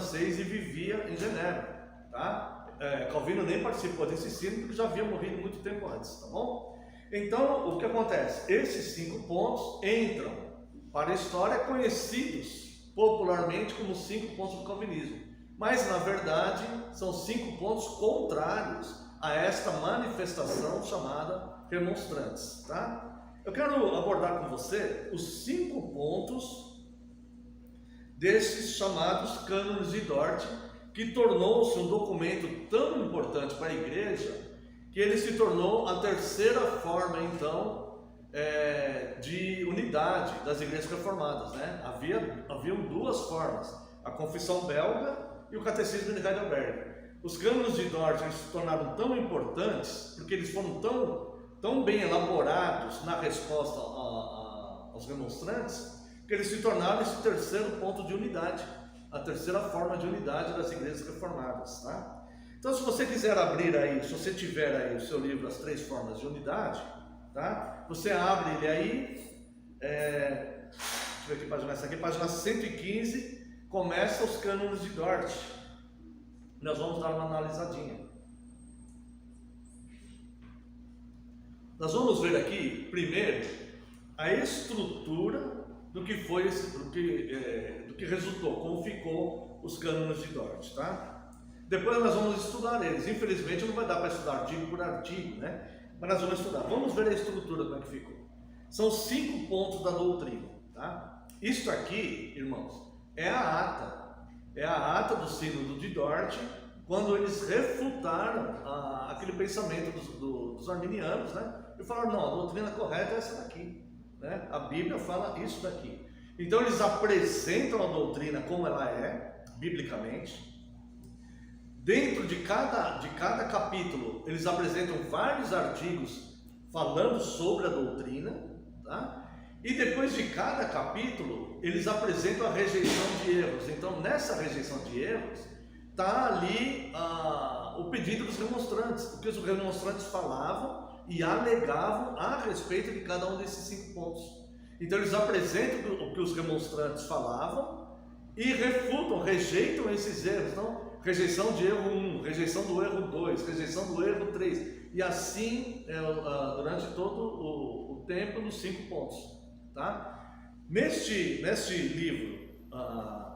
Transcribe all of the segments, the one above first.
francês e vivia em Genebra, tá? Calvino nem participou desse sínodo porque já havia morrido muito tempo antes, tá bom? Então, o que acontece? Esses 5 pontos entram para a história conhecidos popularmente como 5 pontos do calvinismo, mas na verdade são 5 pontos contrários a esta manifestação chamada remonstrantes, tá? Eu quero abordar com você os 5 pontos desses chamados cânones de Dort, que tornou-se um documento tão importante para a igreja que ele se tornou a terceira forma, então, de unidade das igrejas reformadas, né? Haviam 2 formas, a Confissão Belga e o Catecismo de Heidelberg. Os cânones de Dort se tornaram tão importantes porque eles foram tão bem elaborados na resposta aos remonstrantes, que eles se tornaram esse terceiro ponto de unidade, a terceira forma de unidade das igrejas reformadas, tá? Então, se você quiser abrir aí, se você tiver aí o seu livro As Três Formas de Unidade, tá? Você abre ele aí, deixa eu ver que página é essa aqui, página 115, começa os cânones de Dort. Nós vamos dar uma analisadinha. Nós vamos ver aqui, primeiro, a estrutura do que foi do que resultou, como ficou os cânones de Dort, tá? Depois nós vamos estudar eles. Infelizmente não vai dar para estudar artigo por artigo, né? Mas nós vamos estudar. Vamos ver a estrutura como é que ficou. São 5 pontos da doutrina, tá? Isto aqui, irmãos, é a ata. É a ata do sínodo de Dort, quando eles refutaram aquele pensamento dos arminianos, né? E falaram, não, a doutrina correta é essa daqui, né? A Bíblia fala isso daqui. Então eles apresentam a doutrina como ela é, biblicamente. Dentro de cada capítulo, eles apresentam vários artigos falando sobre a doutrina, tá? E depois de cada capítulo, eles apresentam a rejeição de erros. Então, nessa rejeição de erros, está ali o pedido dos remonstrantes, o que os remonstrantes falavam e alegavam a respeito de cada um desses 5 pontos. Então, eles apresentam o que os remonstrantes falavam e refutam, rejeitam esses erros. Então, rejeição de erro 1, rejeição do erro 2, rejeição do erro 3, e assim durante todo o tempo nos 5 pontos, tá? Neste livro,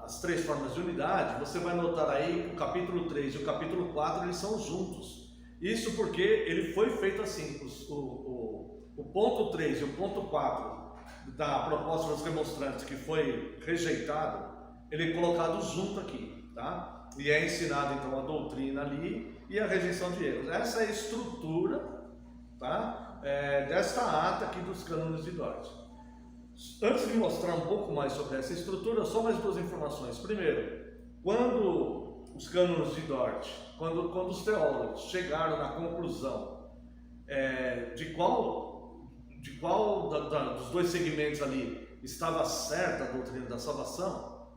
As Três Formas de Unidade, você vai notar aí que o capítulo 3 e o capítulo 4 eles são juntos. Isso porque ele foi feito assim, o ponto 3 e o ponto 4 da proposta dos remonstrantes, que foi rejeitado, ele é colocado junto aqui, tá? E é ensinado então a doutrina ali e a rejeição de erros. Essa é a estrutura, tá? Desta ata aqui dos cânones de Dort. Antes de mostrar um pouco mais sobre essa estrutura, só mais 2 informações. Primeiro, quando os cânones de Dort, quando os teólogos chegaram na conclusão de qual dos 2 segmentos ali estava certa a doutrina da salvação,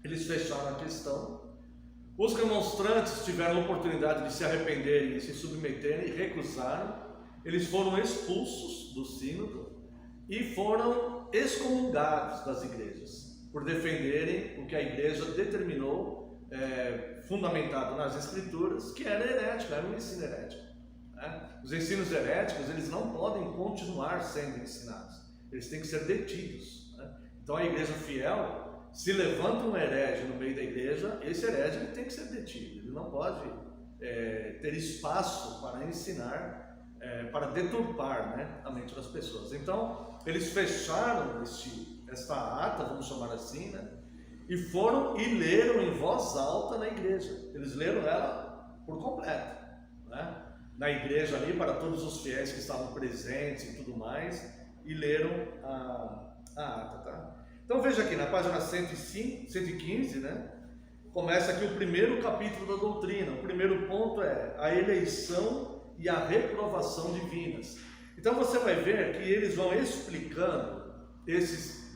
eles fecharam a questão. Os remonstrantes tiveram a oportunidade de se arrependerem e se submeterem e recusaram. Eles foram expulsos do sínodo e foram excomungados das igrejas por defenderem o que a igreja determinou, fundamentado nas escrituras, que era herético, era um ensino herético, né? Os ensinos heréticos, eles não podem continuar sendo ensinados, eles têm que ser detidos, né? Então a igreja fiel, se levanta um herege no meio da igreja, esse herege ele tem que ser detido, ele não pode ter espaço para ensinar, para deturpar, né, a mente das pessoas. Então, eles fecharam esta ata, vamos chamar assim, né, e foram e leram em voz alta na igreja. Eles leram ela por completo, né, na igreja ali, para todos os fiéis que estavam presentes e tudo mais, e leram a ata, tá? Então veja aqui na página 115, né? Começa aqui o primeiro capítulo da doutrina. O primeiro ponto é a eleição e a reprovação divinas. Então você vai ver que eles vão explicando esses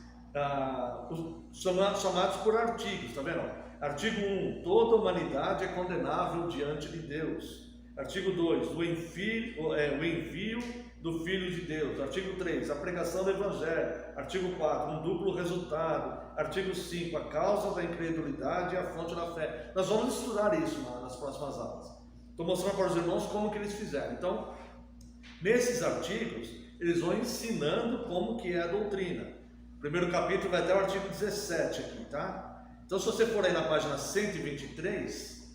chamados por artigos, tá vendo? Artigo 1, toda humanidade é condenável diante de Deus. Artigo 2, o envio do Filho de Deus. Artigo 3, a pregação do Evangelho. Artigo 4, um duplo resultado. Artigo 5, a causa da incredulidade e a fonte da fé. Nós vamos estudar isso nas próximas aulas. Estou mostrando para os irmãos como que eles fizeram. Então, nesses artigos, eles vão ensinando como que é a doutrina. O primeiro capítulo vai até o artigo 17 aqui, tá? Então, se você for aí na página 123,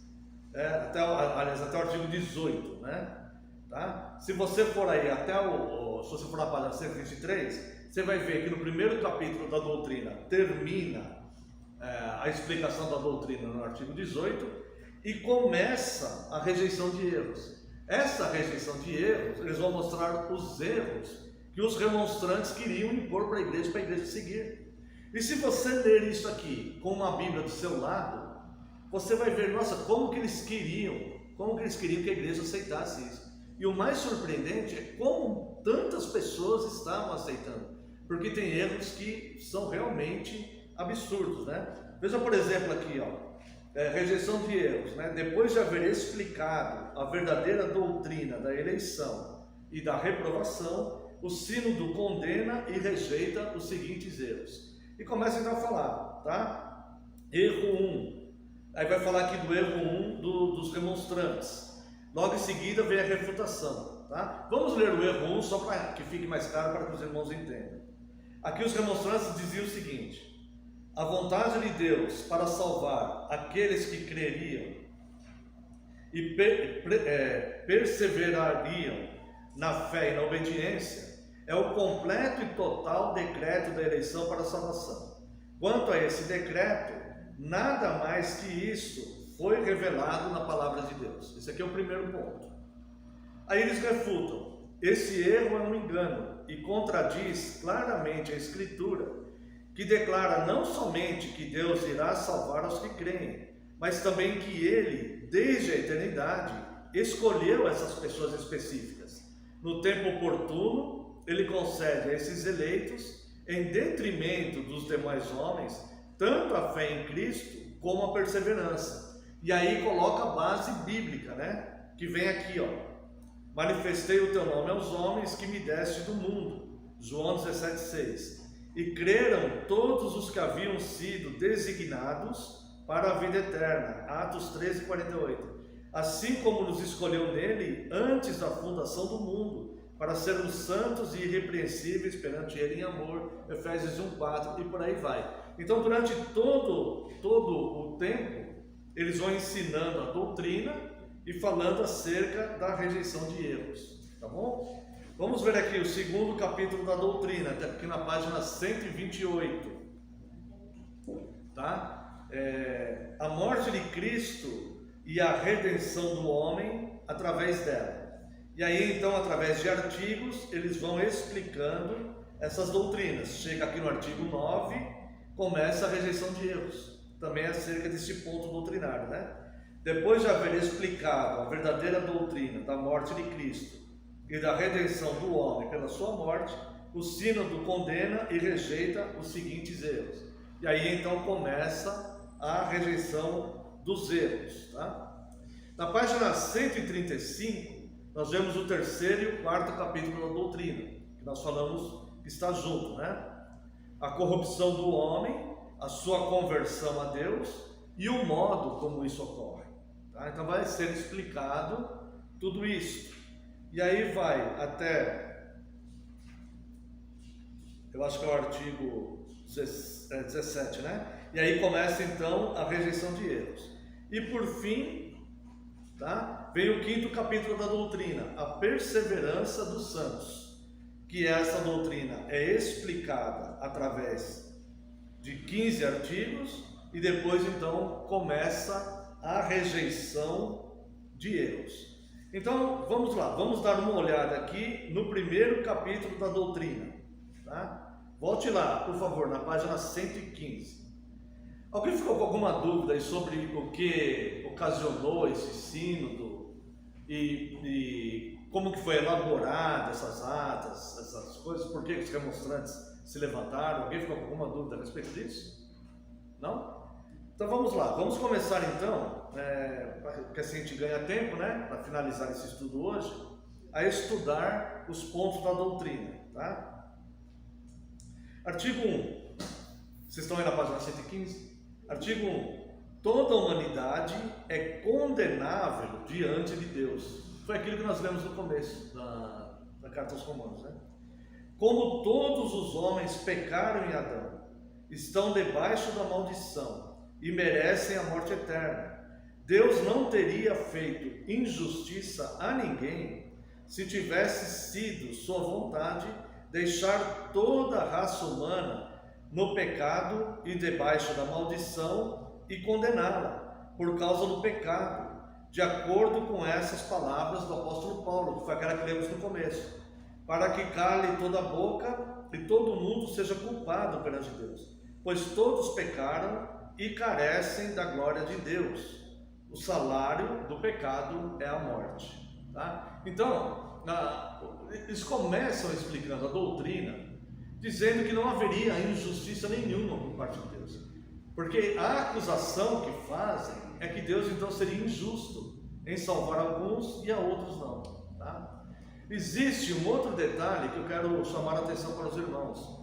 até o artigo 18, né? Tá? Se você for aí se você for na página 123, você vai ver que no primeiro capítulo da doutrina termina a explicação da doutrina no artigo 18 e começa a rejeição de erros. Essa rejeição de erros, eles vão mostrar os erros que os remonstrantes queriam impor para a igreja seguir. E se você ler isso aqui com uma Bíblia do seu lado, você vai ver, nossa, como que eles queriam que a igreja aceitasse isso. E o mais surpreendente é como tantas pessoas estavam aceitando, porque tem erros que são realmente absurdos, né? Veja, por exemplo, aqui, rejeição de erros, né? Depois de haver explicado a verdadeira doutrina da eleição e da reprovação, o sínodo condena e rejeita os seguintes erros. E começa então a falar, tá? Erro 1. Aí vai falar aqui do erro 1 dos remonstrantes. Logo em seguida vem a refutação, tá? Vamos ler o erro 1 só para que fique mais claro, para que os irmãos entendam. Aqui os remonstrantes diziam o seguinte: a vontade de Deus para salvar aqueles que creriam e perseverariam na fé e na obediência é o completo e total decreto da eleição para a salvação. Quanto a esse decreto, nada mais que isso foi revelado na palavra de Deus. Esse aqui é o primeiro ponto. Aí eles refutam: esse erro é um engano e contradiz claramente a Escritura, que declara não somente que Deus irá salvar os que creem, mas também que Ele, desde a eternidade, escolheu essas pessoas específicas. No tempo oportuno, Ele concede a esses eleitos, em detrimento dos demais homens, tanto a fé em Cristo como a perseverança. E aí coloca a base bíblica, né? Que vem aqui, manifestei o teu nome aos homens que me deste do mundo, João 17,6. E creram todos os que haviam sido designados para a vida eterna, Atos 13:48. Assim como nos escolheu nele antes da fundação do mundo, para sermos santos e irrepreensíveis perante ele em amor, Efésios 1:4, e por aí vai. Então, durante todo o tempo, eles vão ensinando a doutrina e falando acerca da rejeição de erros, tá bom? Vamos ver aqui o segundo capítulo da doutrina, até aqui na página 128, tá? A morte de Cristo e a redenção do homem através dela. E aí então, através de artigos, eles vão explicando essas doutrinas. Chega aqui no artigo 9, começa a rejeição de erros. Também acerca desse ponto doutrinário, né? Depois de haver explicado a verdadeira doutrina da morte de Cristo e da redenção do homem pela sua morte, o sínodo condena e rejeita os seguintes erros. E aí então começa a rejeição dos erros, tá? Na página 135, nós vemos o terceiro e o quarto capítulo da doutrina, que nós falamos que está junto, né? A corrupção do homem, a sua conversão a Deus e o modo como isso ocorre, tá? Então vai ser explicado tudo isso. E aí vai até, eu acho que é o artigo 17, né? E aí começa então a rejeição de erros. E por fim, tá? Vem o quinto capítulo da doutrina, a perseverança dos santos, que essa doutrina é explicada através de 15 artigos, e depois então começa a rejeição de erros. Então vamos lá, vamos dar uma olhada aqui no primeiro capítulo da doutrina, tá? Volte lá, por favor, na página 115. Alguém ficou com alguma dúvida aí sobre o que ocasionou esse sínodo e como que foi elaborada essas atas, essas coisas, por que os remonstrantes se levantaram? Alguém ficou com alguma dúvida a respeito disso? Não? Então vamos lá, vamos começar então, porque assim a gente ganha tempo, né, para finalizar esse estudo hoje, a estudar os pontos da doutrina, tá? Artigo 1. Vocês estão aí na página 115? Artigo 1. Toda a humanidade é condenável diante de Deus. Foi aquilo que nós lemos no começo da carta aos Romanos, né? Como todos os homens pecaram em Adão, estão debaixo da maldição e merecem a morte eterna. Deus não teria feito injustiça a ninguém se tivesse sido sua vontade deixar toda a raça humana no pecado e debaixo da maldição e condená-la por causa do pecado, de acordo com essas palavras do apóstolo Paulo, que foi aquela que lemos no começo, para que cale toda a boca e todo mundo seja culpado perante Deus, pois todos pecaram e carecem da glória de Deus. O salário do pecado é a morte. Tá? Então, eles começam explicando a doutrina, dizendo que não haveria injustiça nenhuma por parte de Deus. Porque a acusação que fazem é que Deus então seria injusto em salvar alguns e a outros não. Tá? Existe um outro detalhe que eu quero chamar a atenção para os irmãos.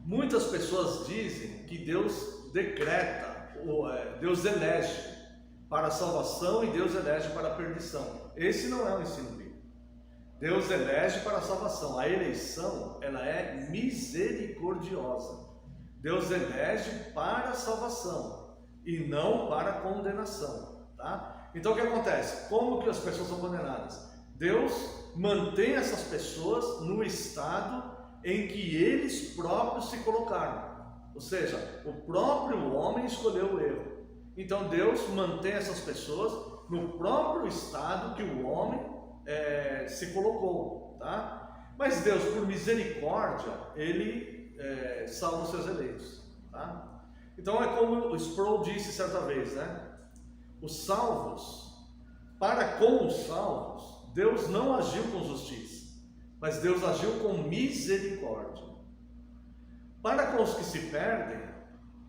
Muitas pessoas dizem que Deus decreta, Deus elege para a salvação e Deus elege para a perdição. Esse não é o ensino bíblico. Deus elege para a salvação. A eleição, ela é misericordiosa. Deus elege para a salvação e não para a condenação, tá? Então o que acontece? Como que as pessoas são condenadas? Deus mantém essas pessoas no estado em que eles próprios se colocaram. Ou seja, o próprio homem escolheu o erro. Então Deus mantém essas pessoas no próprio estado que o homem se colocou, tá? Mas Deus, por misericórdia, Ele salva os seus eleitos, tá? Então é como o Sproul disse certa vez, né? Os salvos, para com os salvos, Deus não agiu com justiça, mas Deus agiu com misericórdia. Para com os que se perdem,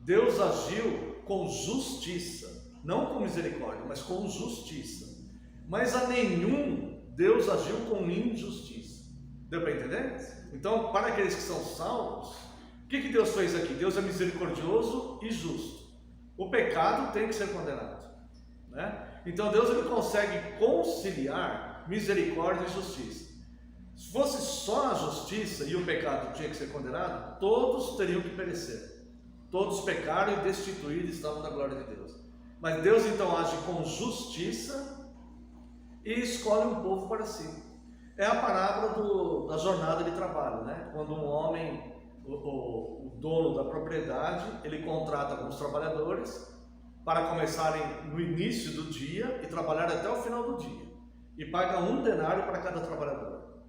Deus agiu com justiça, não com misericórdia, mas com justiça. Mas a nenhum Deus agiu com injustiça. Deu para entender? Então, para aqueles que são salvos, o que Deus fez aqui? Deus é misericordioso e justo. O pecado tem que ser condenado, né? Então Deus ele consegue conciliar misericórdia e justiça. Se fosse só a justiça e o pecado tinha que ser condenado, todos teriam que perecer. Todos pecaram e destituídos estavam da glória de Deus. Mas Deus então age com justiça e escolhe um povo para si. É a parábola da jornada de trabalho, né? Quando um homem, o dono da propriedade, ele contrata alguns trabalhadores para começarem no início do dia e trabalhar até o final do dia. E paga 1 denário para cada trabalhador.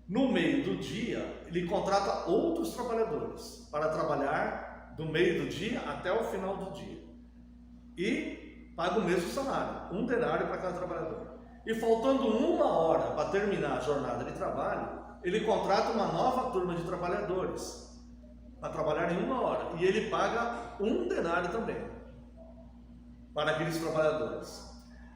No meio do dia, ele contrata outros trabalhadores para trabalhar do meio do dia até o final do dia. E paga o mesmo salário, 1 denário para cada trabalhador. E faltando 1 hora para terminar a jornada de trabalho, ele contrata uma nova turma de trabalhadores para trabalhar em 1 hora. E ele paga 1 denário também para aqueles trabalhadores.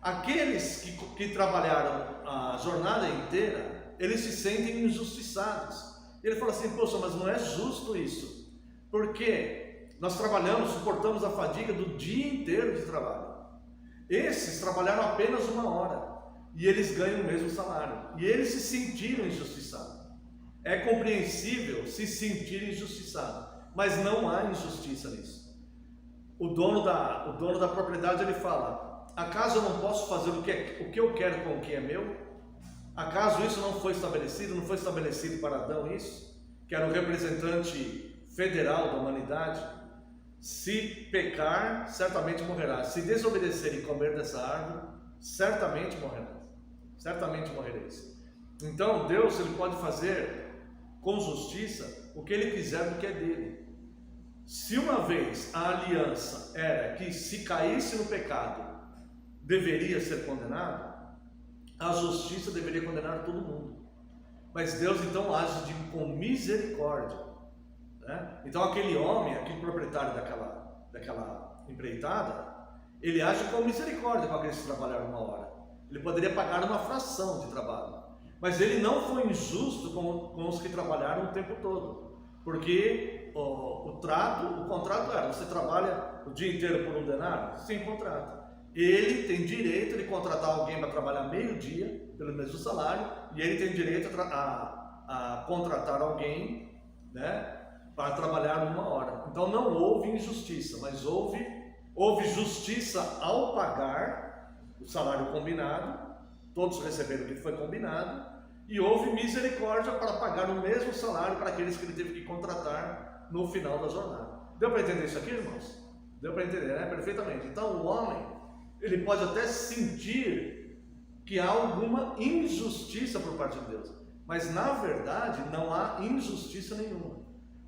Aqueles que trabalharam a jornada inteira, eles se sentem injustiçados. Ele fala assim: poxa, mas não é justo isso, porque nós trabalhamos, suportamos a fadiga do dia inteiro de trabalho. Esses trabalharam apenas 1 hora e eles ganham o mesmo salário, e eles se sentiram injustiçados. É compreensível se sentir injustiçado, mas não há injustiça nisso. O dono da propriedade, ele fala: acaso eu não posso fazer o que eu quero com o que é meu? Acaso isso não foi estabelecido? Não foi estabelecido para Adão isso? Que era o representante federal da humanidade? Se pecar, certamente morrerá. Se desobedecer e comer dessa árvore, certamente morrerá. Certamente morrereis. Então Deus ele pode fazer com justiça o que ele quiser do que é dele. Se uma vez a aliança era que se caísse no pecado deveria ser condenado, a justiça deveria condenar todo mundo. Mas Deus então age com misericórdia, né? Então aquele homem, aquele proprietário daquela empreitada, ele age com misericórdia com aqueles que trabalharam 1 hora. Ele poderia pagar uma fração de trabalho, mas ele não foi injusto com os que trabalharam o tempo todo, Porque o contrato era, você trabalha o dia inteiro por um denário? Sem contrato. Ele tem direito de contratar alguém para trabalhar meio-dia, pelo mesmo salário, e ele tem direito a contratar alguém, né, para trabalhar 1 hora. Então não houve injustiça, mas houve justiça ao pagar o salário combinado, todos receberam o que foi combinado, e houve misericórdia para pagar o mesmo salário para aqueles que ele teve que contratar no final da jornada. Deu para entender isso aqui, irmãos? Deu para entender, né? Perfeitamente. Então o homem, ele pode até sentir que há alguma injustiça por parte de Deus, mas na verdade não há injustiça nenhuma.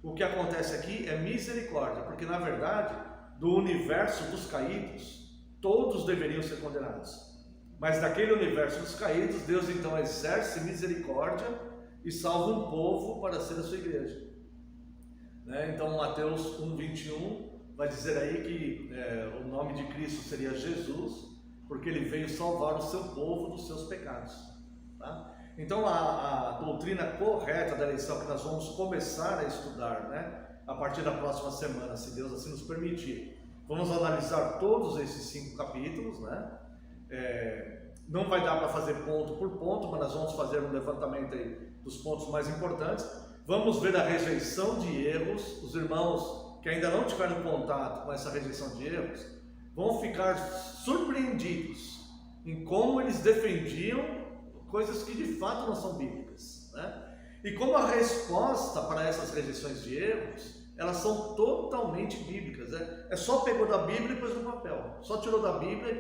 O que acontece aqui é misericórdia, porque na verdade, do universo dos caídos, todos deveriam ser condenados. Mas daquele universo dos caídos, Deus então exerce misericórdia e salva um povo para ser a sua igreja. Né? Então Mateus 1:21 vai dizer aí que o nome de Cristo seria Jesus, porque ele veio salvar o seu povo dos seus pecados. Tá? Então a doutrina correta da eleição, que nós vamos começar a estudar, né, a partir da próxima semana, se Deus assim nos permitir, vamos analisar todos esses 5 capítulos, né? Não vai dar para fazer ponto por ponto, mas nós vamos fazer um levantamento aí dos pontos mais importantes. Vamos ver a rejeição de erros. Os irmãos que ainda não tiveram contato com essa rejeição de erros vão ficar surpreendidos em como eles defendiam coisas que de fato não são bíblicas, né? E como a resposta para essas rejeições de erros, elas são totalmente bíblicas, né? É só pegou da Bíblia e pôs no papel, só tirou da Bíblia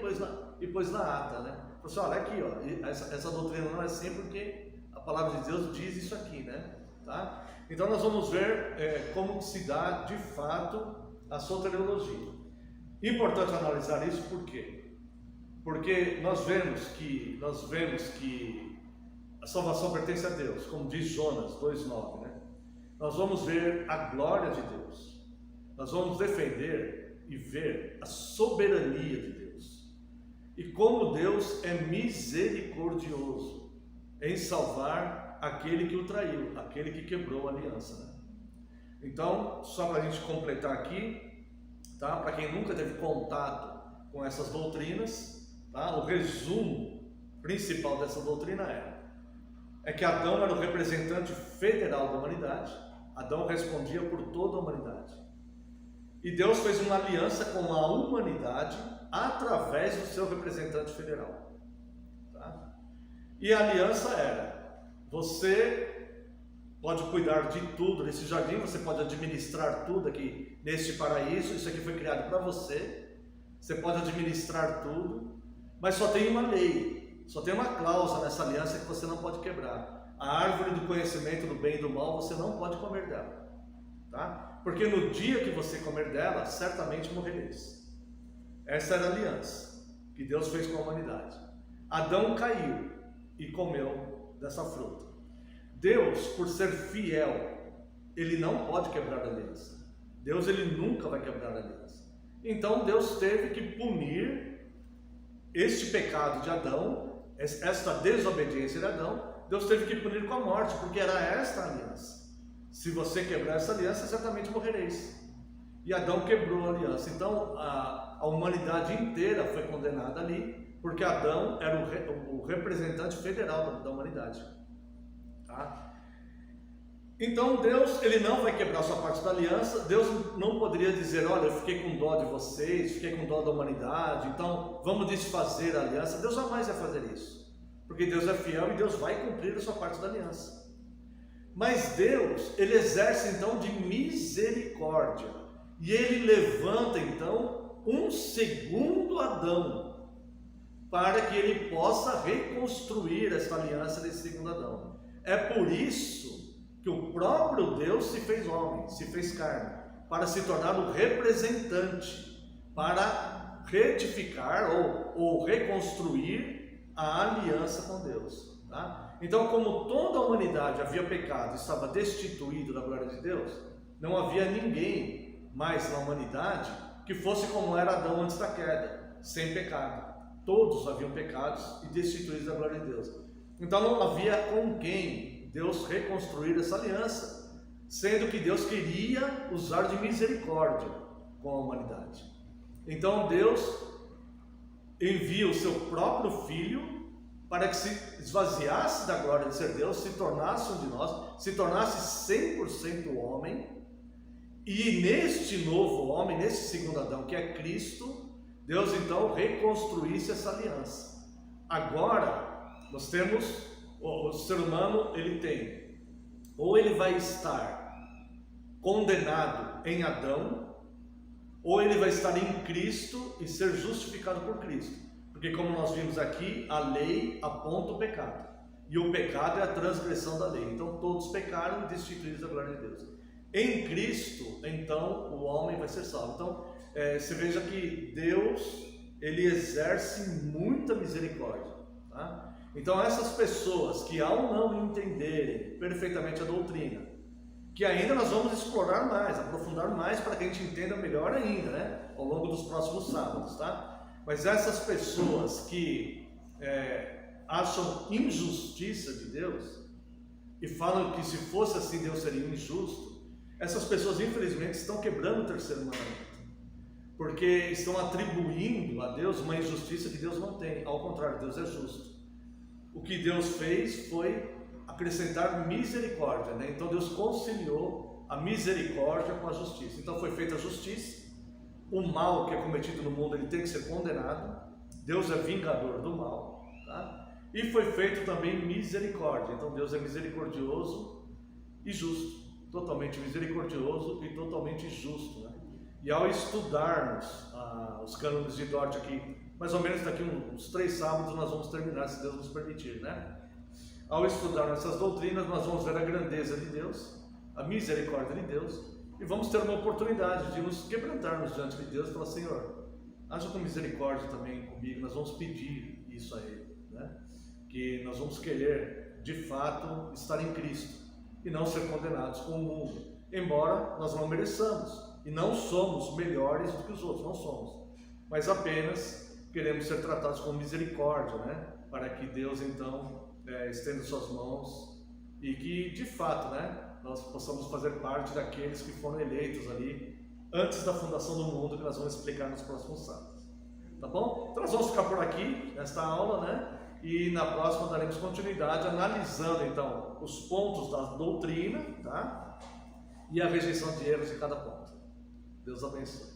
e pôs na ata, né? Falou assim, olha aqui, ó, essa doutrina não é assim porque a palavra de Deus diz isso aqui, né? Tá? Então nós vamos ver como se dá de fato a soteriologia. Importante analisar isso por quê? Porque nós vemos que a salvação pertence a Deus, como diz Jonas 2:9, né? Nós vamos ver a glória de Deus, nós vamos defender e ver a soberania de Deus, e como Deus é misericordioso em salvar aquele que o traiu, aquele que quebrou a aliança, né? Então, só para a gente completar aqui, tá? Para quem nunca teve contato com essas doutrinas, tá? O resumo principal dessa doutrina é que Adão era o representante federal da humanidade. Adão respondia por toda a humanidade. E Deus fez uma aliança com a humanidade através do seu representante federal. Tá? E a aliança era: você pode cuidar de tudo nesse jardim, você pode administrar tudo aqui neste paraíso, isso aqui foi criado para você, você pode administrar tudo, mas só tem uma lei, só tem uma cláusula nessa aliança que você não pode quebrar. A árvore do conhecimento do bem e do mal, você não pode comer dela, tá? Porque no dia que você comer dela, certamente morrereis. Essa era a aliança que Deus fez com a humanidade. Adão caiu e comeu dessa fruta. Deus, por ser fiel, ele não pode quebrar a aliança. Deus, ele nunca vai quebrar a aliança. Então Deus teve que punir este pecado de Adão, esta desobediência de Adão. Deus teve que punir com a morte, porque era esta a aliança. Se você quebrar essa aliança, certamente morrereis. E Adão quebrou a aliança. Então a humanidade inteira foi condenada ali, porque Adão era o representante federal da humanidade. Tá? Então Deus, ele não vai quebrar sua parte da aliança. Deus não poderia dizer: olha, eu fiquei com dó de vocês, fiquei com dó da humanidade, então vamos desfazer a aliança. Deus jamais vai fazer isso, porque Deus é fiel e Deus vai cumprir a sua parte da aliança. Mas Deus, ele exerce então de misericórdia, e ele levanta então um segundo Adão, para que ele possa reconstruir essa aliança desse segundo Adão. É por isso que o próprio Deus se fez homem, se fez carne, para se tornar o representante, para retificar ou reconstruir a aliança com Deus. Tá? Então, como toda a humanidade havia pecado, estava destituído da glória de Deus, não havia ninguém mais na humanidade que fosse como era Adão antes da queda, sem pecado. Todos haviam pecados e destituídos da glória de Deus. Então não havia com quem Deus reconstruir essa aliança, sendo que Deus queria usar de misericórdia com a humanidade. Então Deus envia o seu próprio Filho para que se esvaziasse da glória de ser Deus, se tornasse um de nós, se tornasse 100% homem, e neste novo homem, neste segundo Adão, que é Cristo, Deus então reconstruísse essa aliança. Agora, nós temos, o ser humano, ele tem, ou ele vai estar condenado em Adão, ou ele vai estar em Cristo e ser justificado por Cristo. Porque como nós vimos aqui, a lei aponta o pecado. E o pecado é a transgressão da lei. Então todos pecaram e destituídos da glória de Deus. Em Cristo, então, o homem vai ser salvo. Então, você veja que Deus, ele exerce muita misericórdia. Tá? Então essas pessoas que ao não entenderem perfeitamente a doutrina, que ainda nós vamos explorar mais, aprofundar mais para que a gente entenda melhor ainda, né? Ao longo dos próximos sábados, tá? Mas essas pessoas que acham injustiça de Deus e falam que se fosse assim Deus seria injusto, essas pessoas infelizmente estão quebrando o terceiro mandamento, porque estão atribuindo a Deus uma injustiça que Deus não tem. Ao contrário, Deus é justo. O que Deus fez foi acrescentar misericórdia, né? Então Deus conciliou a misericórdia com a justiça. Então foi feita a justiça. O mal que é cometido no mundo, ele tem que ser condenado. Deus é vingador do mal, tá? E foi feito também misericórdia. Então Deus é misericordioso e justo, totalmente misericordioso e totalmente justo, né? E ao estudarmos os cânones de Dort aqui, mais ou menos daqui uns 3 sábados nós vamos terminar, se Deus nos permitir, né? Ao estudar essas doutrinas, nós vamos ver a grandeza de Deus, a misericórdia de Deus, e vamos ter uma oportunidade de nos quebrantarmos diante de Deus e falar: Senhor, haja com misericórdia também comigo. Nós vamos pedir isso a Ele, né? Que nós vamos querer, de fato, estar em Cristo e não ser condenados com o mundo, embora nós não mereçamos e não somos melhores do que os outros, não somos, mas apenas queremos ser tratados com misericórdia, né? Para que Deus então estenda suas mãos e que de fato, né, nós possamos fazer parte daqueles que foram eleitos ali antes da fundação do mundo, que nós vamos explicar nos próximos sábados, tá bom? Então nós vamos ficar por aqui nesta aula, né? E na próxima daremos continuidade analisando então os pontos da doutrina, tá? E a rejeição de erros de cada ponto. Deus abençoe.